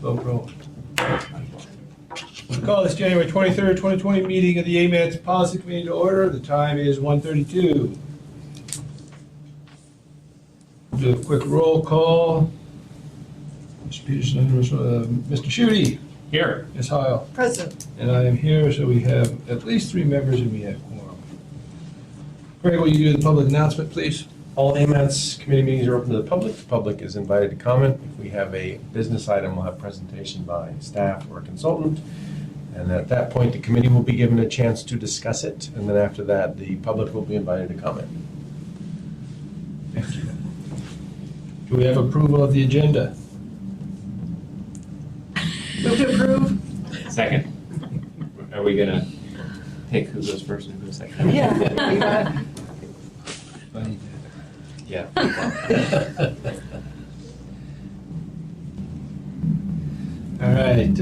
Vote roll. We call this January 23rd, 2020 meeting of the AMATS Policy Committee to order. The time is 1:32. Do a quick roll call. Mr. Peterson, Mr. Schutte. Here. Ms. Heil. Present. And I am here, so we have at least 3 members and we have quorum. Greg, will you do the public announcement, please? All AMATS committee meetings are open to the public. The public is invited to comment. If we have a business item, we'll have presentation by staff or consultant. And at that point, the committee will be given a chance to discuss it. And then after that, the public will be invited to comment. Thank you. Do we have approval of the agenda? Move to approve? Second? Are we gonna take who goes first and who goes second? Yeah. Yeah. All right,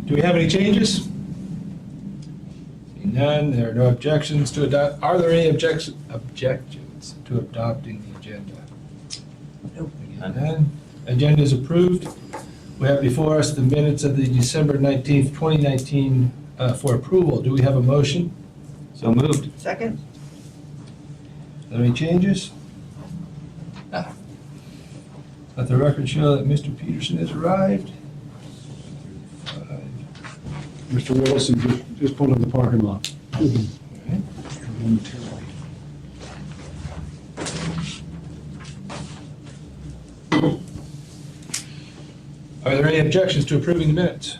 do we have any changes? Seeing none, there are no objections to adopt. Are there any objections to adopting the agenda? Nope. None. Agenda is approved. We have before us the minutes of the December 19th, 2019 for approval. Do we have a motion? So moved. Second? Are there any changes? Let the record show that Mr. Peterson has arrived. Mr. Wilson just pulled in the parking lot. Are there any objections to approving the minutes?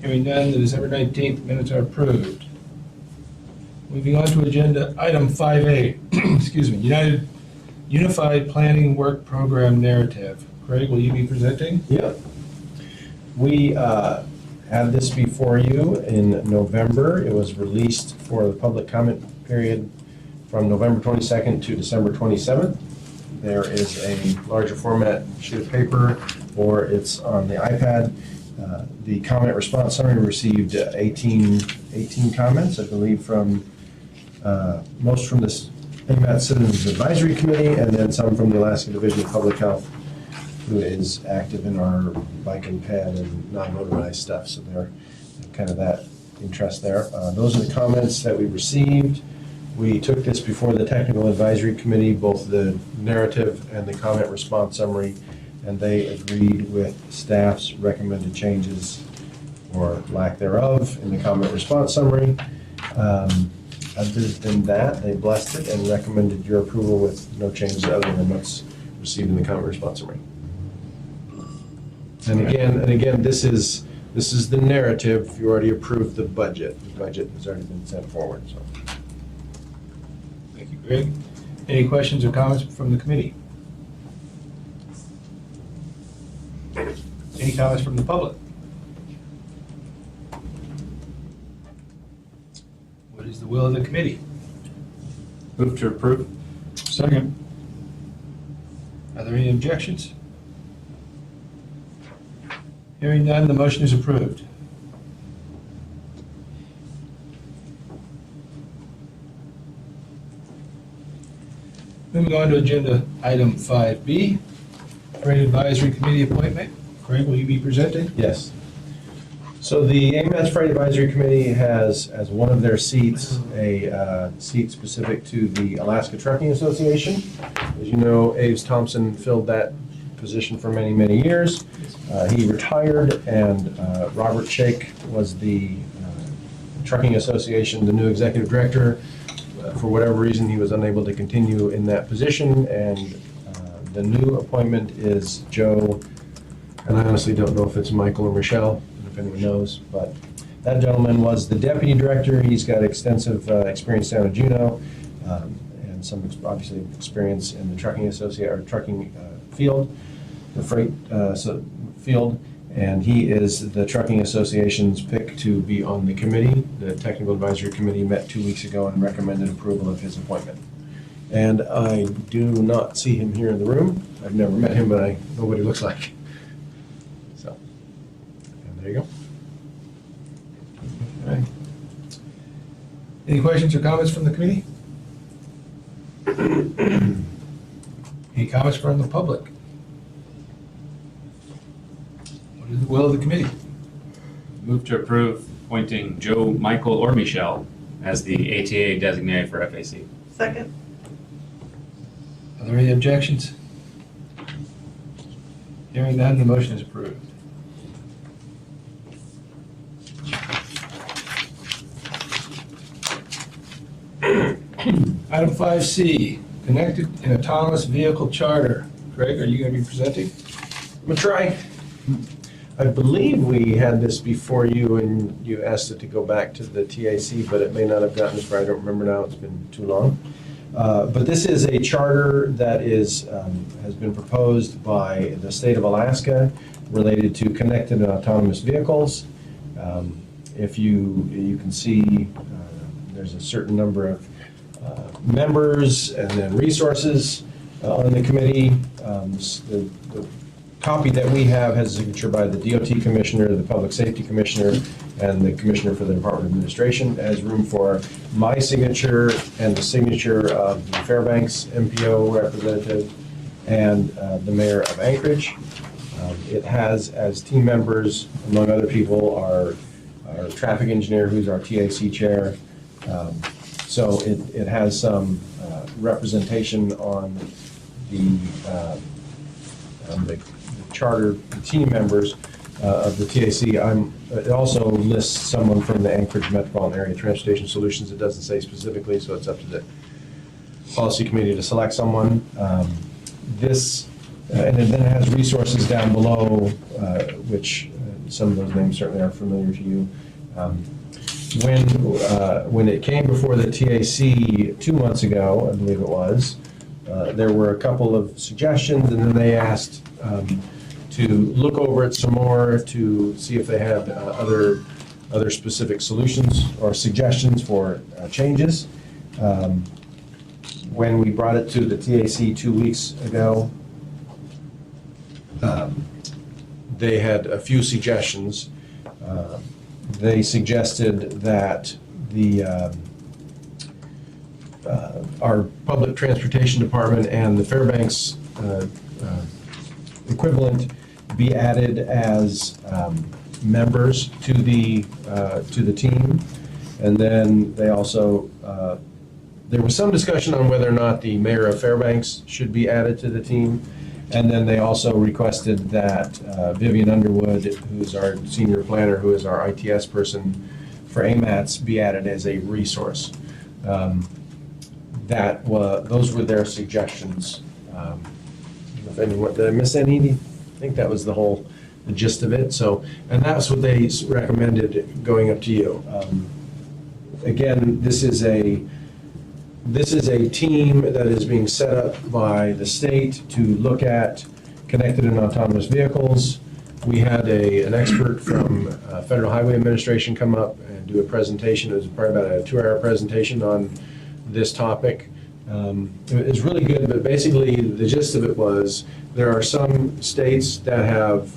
Hearing none, the December 19th minutes are approved. Moving on to agenda item 5A, excuse me, Unified Planning Work Program Narrative. Craig, will you be presenting? Yep. We had this before you in November. It was released for the public comment period from November 22nd to December 27th. There is a larger format sheet of paper, or it's on the iPad. The comment response summary received 18 comments, I believe, from most from this AMATS Citizens Advisory Committee, and then some from the Alaska Division of Public Health, who is active in our bike and ped and non-motorized stuff. So they're kind of that interest there. Those are the comments that we received. We took this before the Technical Advisory Committee, both the narrative and the comment response summary, and they agreed with staff's recommended changes or lack thereof in the comment response summary. Other than that, they blessed it and recommended your approval with no changes other than what's received in the comment response summary. And again, this is the narrative. You already approved the budget. The budget has already been sent forward, so. Thank you, Greg. Any questions or comments from the committee? Any comments from the public? What is the will of the committee? Move to approve? Second. Are there any objections? Hearing none, the motion is approved. Moving on to agenda item 5B, Freight Advisory Committee appointment. Craig, will you be presenting? Yes. So the AMATS Freight Advisory Committee has, as one of their seats, a seat specific to the Alaska Trucking Association. As you know, Aves Thompson filled that position for many, many years. He retired, and Robert Shake was the Trucking Association, the new executive director. For whatever reason, he was unable to continue in that position, and the new appointment is Joe, and I honestly don't know if it's Michael or Michelle, if anyone knows, but that gentleman was the deputy director. He's got extensive experience down in Juneau, and some obviously experience in the trucking field, the freight field, and he is the Trucking Association's pick to be on the committee. The Technical Advisory Committee met 2 weeks ago and recommended approval of his appointment. And I do not see him here in the room. I've never met him, but I know what he looks like. So, and there you go. All right. Any questions or comments from the committee? Any comments from the public? What is the will of the committee? Move to approve appointing Joe, Michael, or Michelle as the ATA designee for FAC. Second. Are there any objections? Hearing none, the motion is approved. Item 5C, connected and autonomous vehicle charter. Craig, are you going to be presenting? I'm gonna try. I believe we had this before you, and you asked it to go back to the TAC, but it may not have gotten as far. I don't remember now. It's been too long. But this is a charter that has been proposed by the state of Alaska related to connected and autonomous vehicles. If you can see, there's a certain number of members and then resources on the committee. The copy that we have has a signature by the DOT Commissioner, the Public Safety Commissioner, and the Commissioner for the Department of Administration. It has room for my signature and the signature of the Fairbanks MPO representative and the Mayor of Anchorage. It has as team members, among other people, our traffic engineer, who's our TAC chair. So it has some representation on the charter team members of the TAC. It also lists someone from the Anchorage Metropolitan Area Transportation Solutions. It doesn't say specifically, so it's up to the policy committee to select someone. And then it has resources down below, which some of those names certainly are familiar to you. When it came before the TAC 2 months ago, I believe it was, there were a couple of suggestions, and then they asked to look over it some more to see if they had other specific solutions or suggestions for changes. When we brought it to the TAC 2 weeks ago, they had a few suggestions. They suggested that our public transportation department and the Fairbanks equivalent be added as members to the team. And then they also, there was some discussion on whether or not the mayor of Fairbanks should be added to the team. And then they also requested that Vivian Underwood, who's our senior planner, who is our ITS person for AMATS, be added as a resource. Those were their suggestions. If anyone, did I miss any? I think that was the gist of it. So, and that's what they recommended going up to you. Again, this is a team that is being set up by the state to look at connected and autonomous vehicles. We had an expert from Federal Highway Administration come up and do a presentation. It was probably about a 2-hour presentation on this topic. It was really good, but basically the gist of it was there are some states that have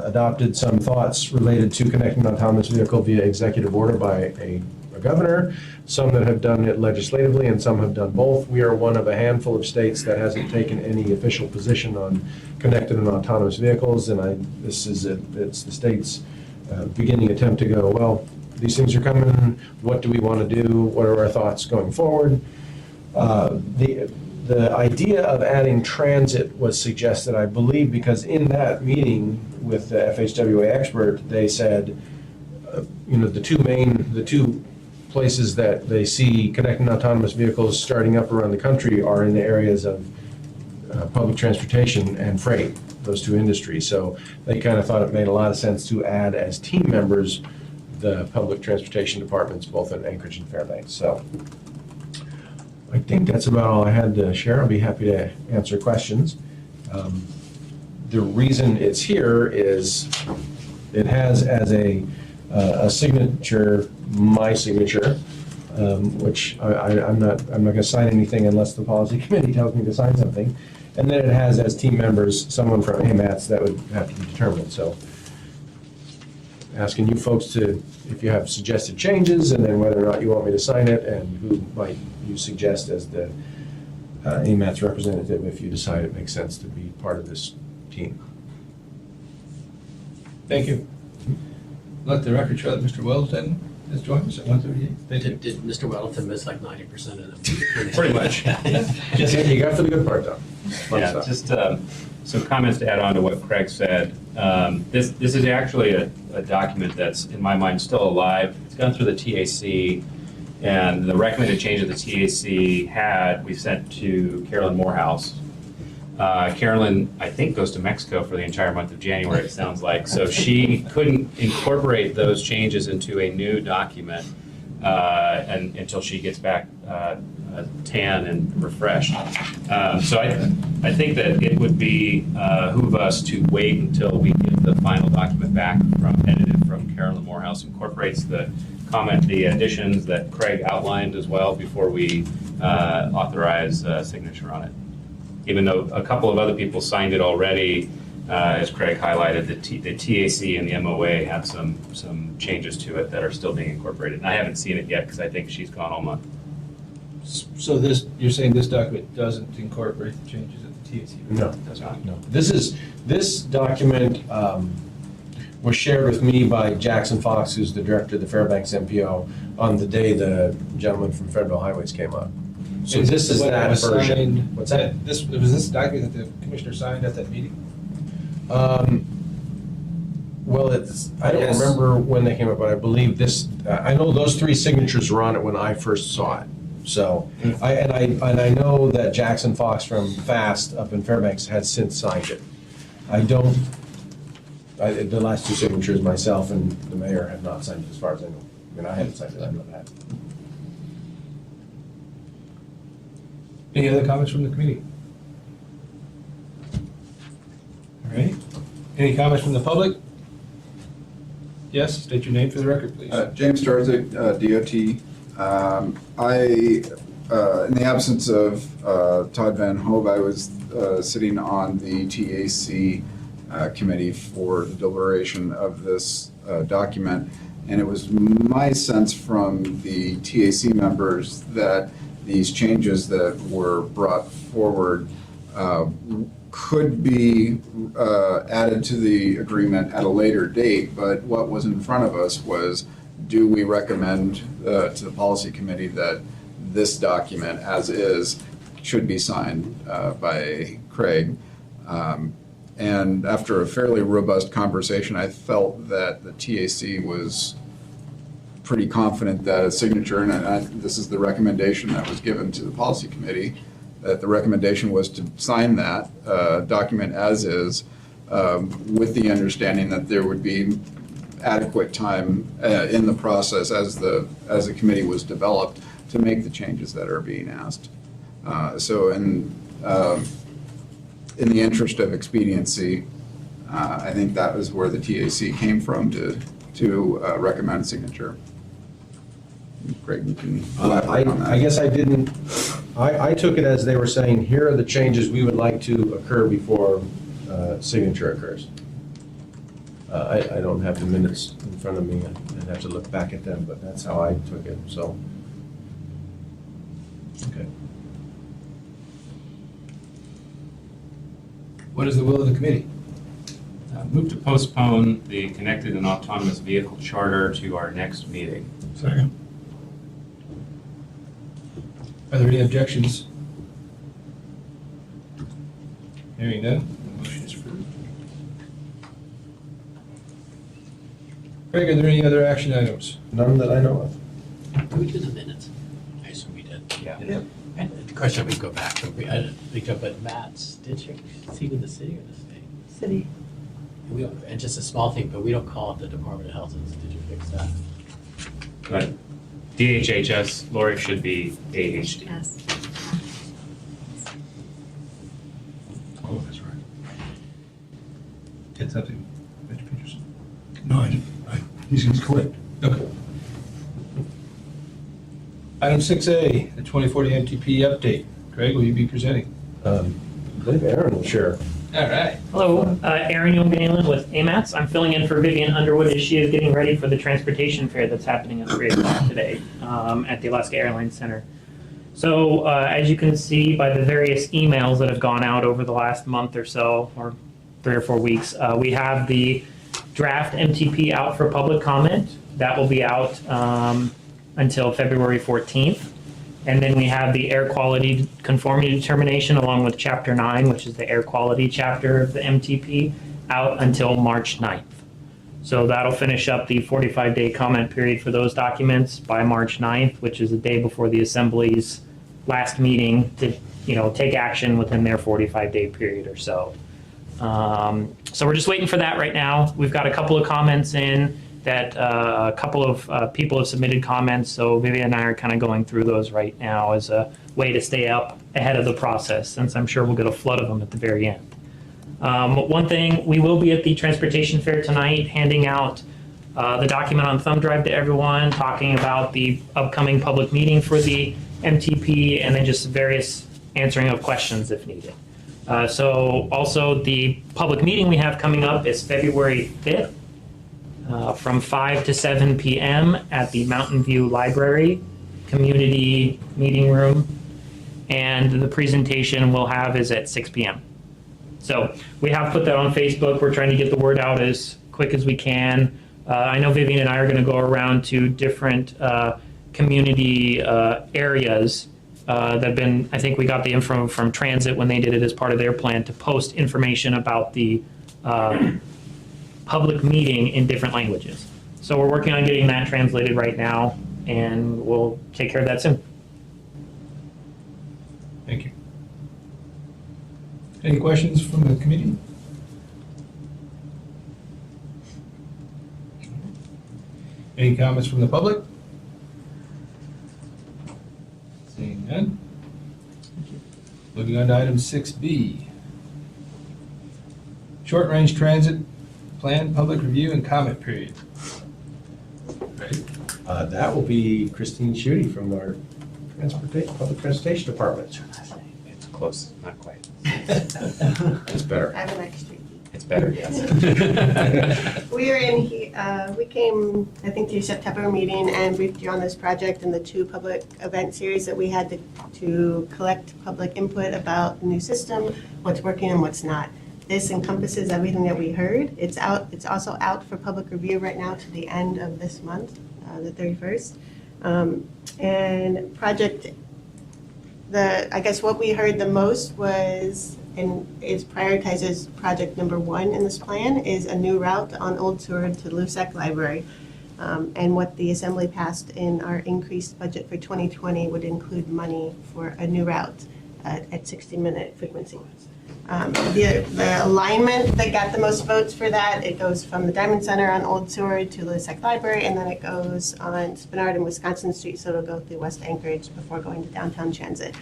adopted some thoughts related to connecting an autonomous vehicle via executive order by a governor, some that have done it legislatively, and some have done both. We are one of a handful of states that hasn't taken any official position on connected and autonomous vehicles, and it's the state's beginning attempt to go, well, these things are coming, what do we want to do, what are our thoughts going forward? The idea of adding transit was suggested, I believe, because in that meeting with the FHWA expert, they said, the two places that they see connecting autonomous vehicles starting up around the country are in the areas of public transportation and freight, those two industries. So they kind of thought it made a lot of sense to add as team members the public transportation departments, both in Anchorage and Fairbanks. So I think that's about all I had to share. I'll be happy to answer questions. The reason it's here is it has as a signature, my signature, which I'm not going to sign anything unless the policy committee tells me to sign something. And then it has as team members someone from AMATS that would have to be determined. So asking you folks to, if you have suggested changes, and then whether or not you want me to sign it, and who might you suggest as the AMATS representative if you decide it makes sense to be part of this team. Thank you. Let the record show that Mr. Wells has joined us at 1:38. Thank you. Did Mr. Wellington miss like 90% of them? Pretty much. Just, you got to the good part, though. Fun Yeah, stuff. just some comments to add on to what Craig said. This is actually a document that's, in my mind, still alive. It's gone through the TAC, and the recommended change that the TAC had, we sent to Carolyn Morehouse. Carolyn, I think, goes to Mexico for the entire month of January, it sounds like. So she couldn't incorporate those changes into a new document until she gets back tan and refreshed. So I think that it would behoove us to wait until we get the final document back edited from Carolyn Morehouse, incorporates the additions that Craig outlined as well before we authorize signature on it. Even though a couple of other people signed it already, as Craig highlighted, the TAC and the MOA have some changes to it that are still being incorporated. And I haven't seen it yet because I think she's gone all month. So you're saying this document doesn't incorporate the changes that the TAC? No. Does not? No. This document was shared with me by Jackson Fox, who's the director of the Fairbanks MPO, on the day the gentleman from Federal Highways came up. So And this is what that was version. signed- What's that? Was this document that the commissioner signed at that meeting? Well, I don't Yes. remember when they came up, but I believe this, I know those three signatures were on it when I first saw it. So, I know that Jackson Fox from FAST up in Fairbanks has since signed it. The last two signatures, myself and the mayor, have not signed it as far as I know. I mean, I haven't signed it, I know that. Any other comments from the committee? All right. Any comments from the public? Yes, state your name for the record, please. James Starzik, DOT. In the absence of Todd Van Hove, I was sitting on the TAC committee for the deliberation of this document, and it was my sense from the TAC members that these changes that were brought forward could be added to the agreement at a later date, but what was in front of us was, do we recommend to the policy committee that this document, as is, should be signed by Craig? And after a fairly robust conversation, I felt that the TAC was pretty confident that a signature, and this is the recommendation that was given to the policy committee, that the recommendation was to sign that document as is, with the understanding that there would be adequate time in the process as the committee was developed to make the changes that are being asked. So in the interest of expediency, I think that was where the TAC came from to recommend signature. Craig, you can elaborate on that. I guess I didn't, I took it as they were saying, here are the changes we would like to occur before signature occurs. I don't have the minutes in front of me, I'd have to look back at them, but that's how I took it, so. Okay. What is the will of the committee? Move to postpone the connected and autonomous vehicle charter to our next meeting. Second. Are there any objections? Hearing none, the motion is approved. Craig, are there any other action items? None that I know of. Did we do the minutes? I assume we did. Yeah. Yep. And the question, we go back, I didn't think of, but AMATS, did you see with the city or the state? City. And just a small thing, but we don't call it the Department of Health, did you fix that? But DHHS, Lori, should be AHD. Yes. Oh, that's right. Get something, Mr. Peterson. No, he's correct. Okay. Item 6A, the 2040 MTP update. Craig, will you be presenting? I believe Aaron will share. All right. Hello, Aaron Young-Galen with AMATS. I'm filling in for Vivian Underwood as she is getting ready for the transportation fair that's happening at 3 o'clock today at the Alaska Airlines Center. So as you can see by the various emails that have gone out over the last month or so, or 3 or 4 weeks, we have the draft MTP out for public comment. That will be out until February 14th. And then we have the air quality conformity determination along with Chapter 9, which is the air quality chapter of the MTP, out until March 9th. So that'll finish up the 45-day comment period for those documents by March 9th, which is the day before the Assembly's last meeting to, take action within their 45-day period or so. So we're just waiting for that right now. We've got a couple of comments in that a couple of people have submitted comments, so Vivian and I are kind of going through those right now as a way to stay up ahead of the process, since I'm sure we'll get a flood of them at the very end. One thing, we will be at the Transportation Fair tonight, handing out the document on thumb drive to everyone, talking about the upcoming public meeting for the MTP, and then just various answering of questions if needed. So also the public meeting we have coming up is February 5th from 5 to 7 p.m. at the Mountain View Library Community Meeting Room. And the presentation we'll have is at 6 p.m. So we have put that on Facebook. We're trying to get the word out as quick as we can. I know Vivian and I are going to go around to different community areas that have been, I think we got the info from Transit when they did it as part of their plan to post information about the public meeting in different languages. So we're working on getting that translated right now, and we'll take care of that soon. Thank you. Any questions from the committee? Any comments from the public? Seeing none. Moving on to item 6B. Short-range transit plan, public review and comment period. Right. That will be Christine Schutte from our Public Transportation Department. It's close, not quite. It's better. I have an extra. It's better, yes. We are in, we came, I think, to your September meeting and briefed you on this project and the 2 public event series that we had to collect public input about the new system, what's working and what's not. This encompasses everything that we heard. It's also out for public review right now to the end of this month, the 31st. And I guess what we heard the most was, and is prioritized as project number 1 in this plan, is a new route on Old Seward to Lusac Library. And what the Assembly passed in our increased budget for 2020 would include money for a new route at 60-minute frequency. The alignment that got the most votes for that, it goes from the Diamond Center on Old Seward to Lusac Library, and then it goes on Spenard and Wisconsin Street, so it'll go through West Anchorage before going to downtown transit.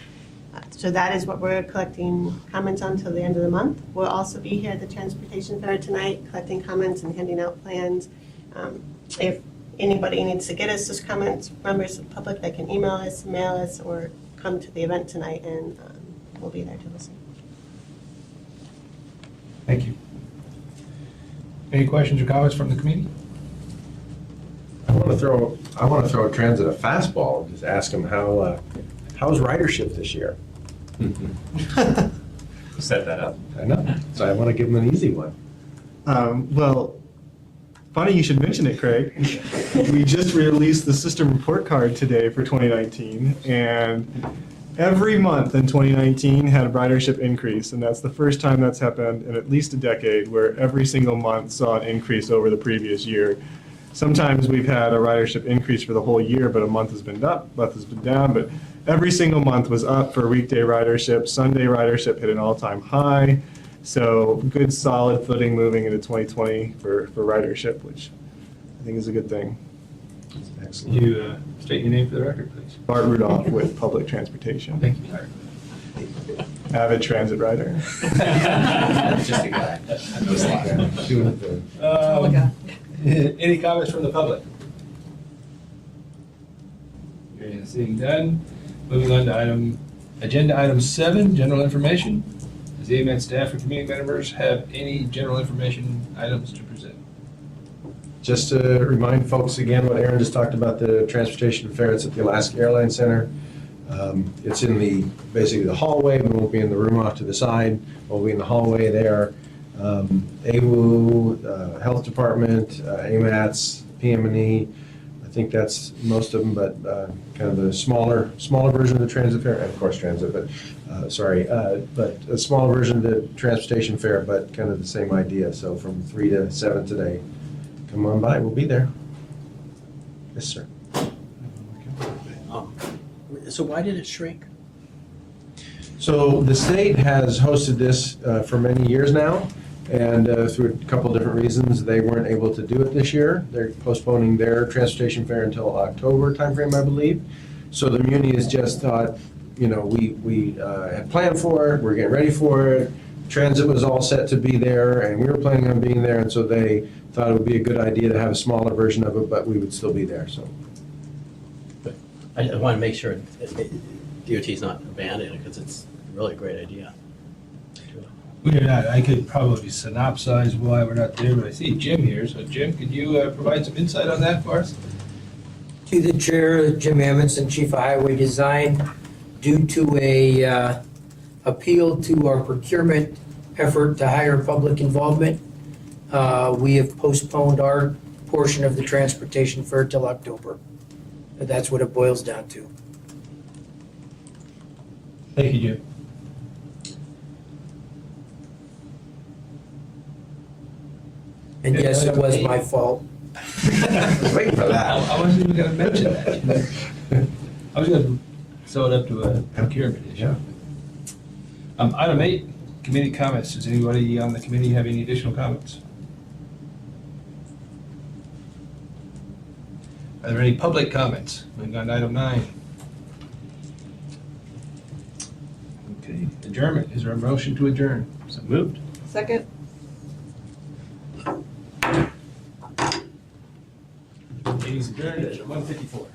So that is what we're collecting comments on till the end of the month. We'll also be here at the Transportation Fair tonight, collecting comments and handing out plans. If anybody needs to get us those comments, members of the public, they can email us, mail us, or come to the event tonight, and we'll be there to listen. Thank you. Any questions or comments from the committee? I want to throw Transit a fastball and just ask them how's ridership this year? Set that up. I know, so I want to give them an easy one. Well, funny you should mention it, Craig. We just released the system report card today for 2019, and every month in 2019 had a ridership increase, and that's the first time that's happened in at least a decade, where every single month saw an increase over the previous year. Sometimes we've had a ridership increase for the whole year, but a month has been up, a month has been down, but every single month was up for weekday ridership. Sunday ridership hit an all-time high. So good, solid footing moving into 2020 for ridership, which I think is a good thing. Excellent. You state your name for the record, please. Bart Rudolph with Public Transportation. Thank you, Larry. Avid transit rider. Just a guy. Knows a lot. Doing it the Any comments from the public? Okay, seeing none, moving on to agenda item 7, general information. Does the AMATS staff or community members have any general information items to present? Just to remind folks again what Aaron just talked about, the transportation fair, it's at the Alaska Airlines Center. It's in basically the hallway. We won't be in the room off to the side. We'll be in the hallway there. AWU, Health Department, AMATS, PM&E. I think that's most of them, but kind of the smaller version of the transit fare, and of course transit, but, but a smaller version of the transportation fare, but kind of the same idea. So from 3 to 7 today, come on by, we'll be there. Yes, sir. So why did it shrink? So the state has hosted this for many years now, and through a couple of different reasons, they weren't able to do it this year. They're postponing their transportation fair until October timeframe, I believe. So the muni has just thought, you know, we had planned for it, we're getting ready for it. Transit was all set to be there, and we were planning on being there, and so they thought it would be a good idea to have a smaller version of it, but we would still be there, so. But I want to make sure DOT's not abandoning it because it's really a great idea. We're not, I could probably synopsize why we're not there, but I see Jim here, so Jim, could you provide some insight on that for us? To the chair, Jim Amundson, Chief of Highway Design, due to a appeal to our procurement effort to higher public involvement, we have postponed our portion of the transportation fare till October. And that's what it boils down to. Thank you, Jim. And yes, it was my fault. Waiting for that. I wasn't even gonna mention that. I was gonna throw it up to a procurement issue. Item 8, committee comments. Does anybody on the committee have any additional comments? Are there any public comments? Moving on to item 9. Okay, adjournment. Is there a motion to adjourn? So moved. Second? Meeting's adjourned at 1:54.